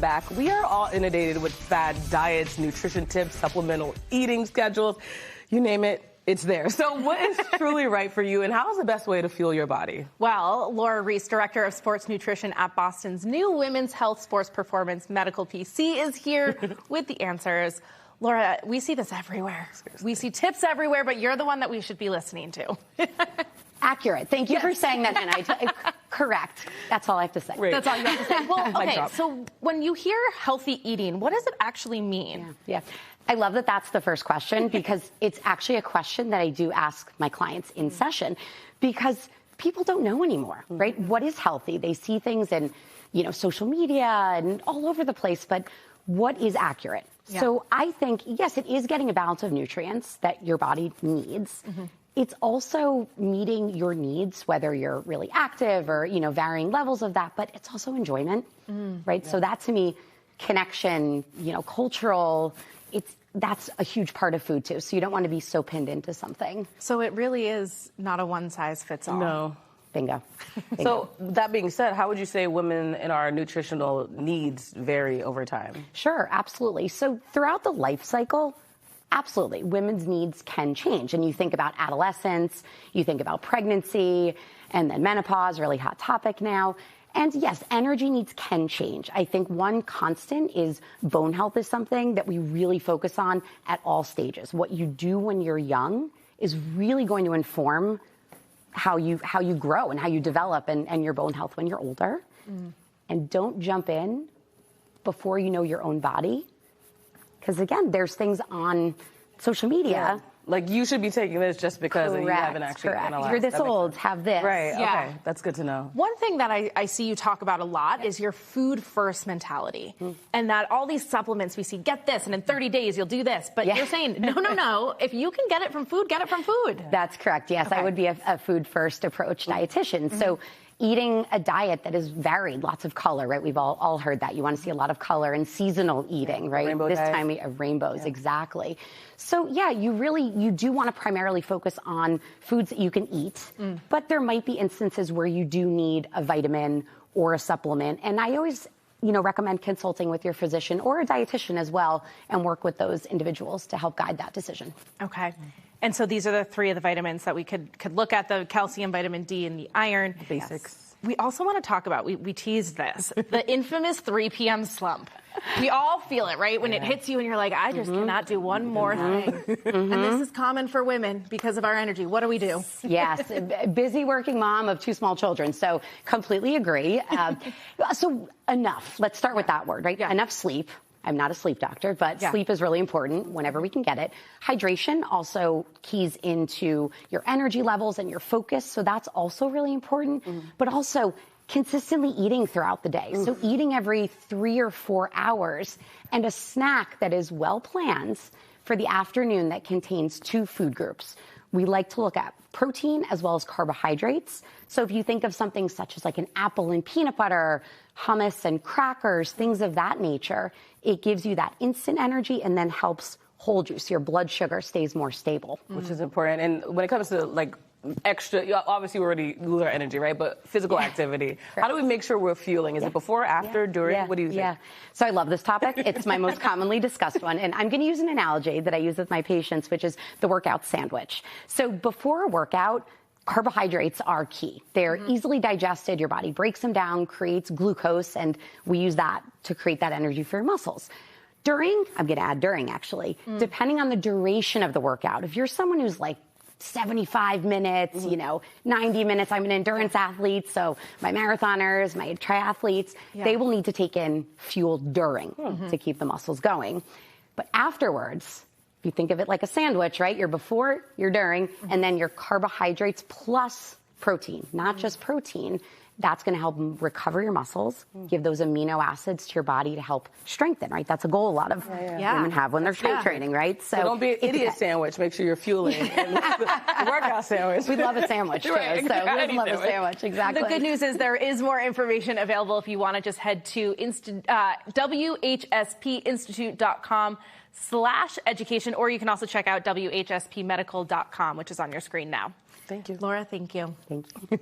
back. We are all inundated with fad diets, nutrition tips, supplemental eating schedules, you name it. It's there. So what is truly right for you, and how is the best way to fuel your body? Well, Laura Reece, Director of Sports Nutrition at Boston's new Women's Health Sports Performance Medical PC, is here with the answers. Laura, we see this everywhere. Seriously. We see tips everywhere, but you're the one that we should be listening to. Accurate. Thank you for saying that, and correct. That's all I have to say. Right. That's all you have to say. Well, okay, so when you hear healthy eating, what does it actually mean? Yeah. I love that that's the first question, because it's actually a question that I do ask my clients in session, because people don't know anymore, right? What is healthy? They see things in, social media and all over the place, but what is accurate? Yeah. So I think, yes, it is getting a balance of nutrients that your body needs. It's also meeting your needs, whether you're really active or, varying levels of that, but it's also enjoyment, right? Yeah. So that, to me, connection, cultural, that's a huge part of food too. So you don't want to be so pinned into something. So it really is not a one size fits all. No. Bingo. So that being said, how would you say women and our nutritional needs vary over time? Sure, absolutely. So throughout the life cycle, absolutely, women's needs can change. And you think about adolescence, you think about pregnancy, and then menopause, really hot topic now. And yes, energy needs can change. I think one constant is bone health is something that we really focus on at all stages. What you do when you're young is really going to inform how you grow and how you develop and your bone health when you're older. And don't jump in before you know your own body. Because again, there's things on social media. Yeah. Like, you should be taking this just because you haven't actually analyzed. You're this old, have this. Right, yeah. Okay, that's good to know. One thing that I see you talk about a lot is your food first mentality. And that all these supplements we see, get this, and in 30 days you'll do this. But you're saying, no, if you can get it from food, get it from food. That's correct, yes. Okay. I would be a food first approach dietitian. So eating a diet that is varied, lots of color, right? We've all heard that. You want to see a lot of color and seasonal eating, right? Rainbow this diet. time of rainbows, exactly. So yeah, you do want to primarily focus on foods that you can eat, but there might be instances where you do need a vitamin or a supplement. And I always, recommend consulting with your physician or a dietitian as well, and work with those individuals to help guide that decision. Okay. And so these are the three of the vitamins that we could look at: the calcium, vitamin D, and the iron. Basics. We also want to talk about, we teased this, the infamous 3 p.m. slump. We all feel it, right? When it hits you and you're like, I just cannot do one more thing. And this is common for women because of our energy. What do we do? Yes, busy working mom of 2 small children. So completely agree. So enough. Let's start with that word, right? Yeah. Enough sleep. I'm not a sleep doctor, but sleep is really important whenever we can get it. Hydration also keys into your energy levels and your focus, so that's also really important. But also consistently eating throughout the day. So eating every 3 or 4 hours, and a snack that is well planned for the afternoon that contains 2 food groups. We like to look at protein as well as carbohydrates. So if you think of something such as like an apple and peanut butter, hummus and crackers, things of that nature, it gives you that instant energy and then helps hold you so your blood sugar stays more stable. Which is important. And when it comes to like extra, obviously we already lose our energy, right? But physical activity, how do we make sure we're fueling? Is it before, after, during? What do you think? Yeah. So I love this topic. It's my most commonly discussed one. And I'm going to use an analogy that I use with my patients, which is the workout sandwich. So before a workout, carbohydrates are key. They're easily digested. Your body breaks them down, creates glucose, and we use that to create that energy for your muscles. During, I'm going to add during actually, depending on the duration of the workout. If you're someone who's like 75 minutes, 90 minutes, I'm an endurance athlete, so my marathoners, my triathletes, they will need to take in fuel during to keep the muscles going. But afterwards, you think of it like a sandwich, right? You're before, you're during, and then your carbohydrates plus protein, not just protein. That's going to help recover your muscles, give those amino acids to your body to help strengthen, right? That's a goal a lot of women have when they're strength training, right? So don't be an idiot sandwich. Make sure you're fueling. The workout sandwich. We love a sandwich, too. Right, exactly. So we love a sandwich, exactly. The good news is there is more information available if you want to just head to WHSPinstitute.com/education, or you can also check out WHSPmedical.com, which is on your screen now. Thank you. Laura, thank you. Thank you.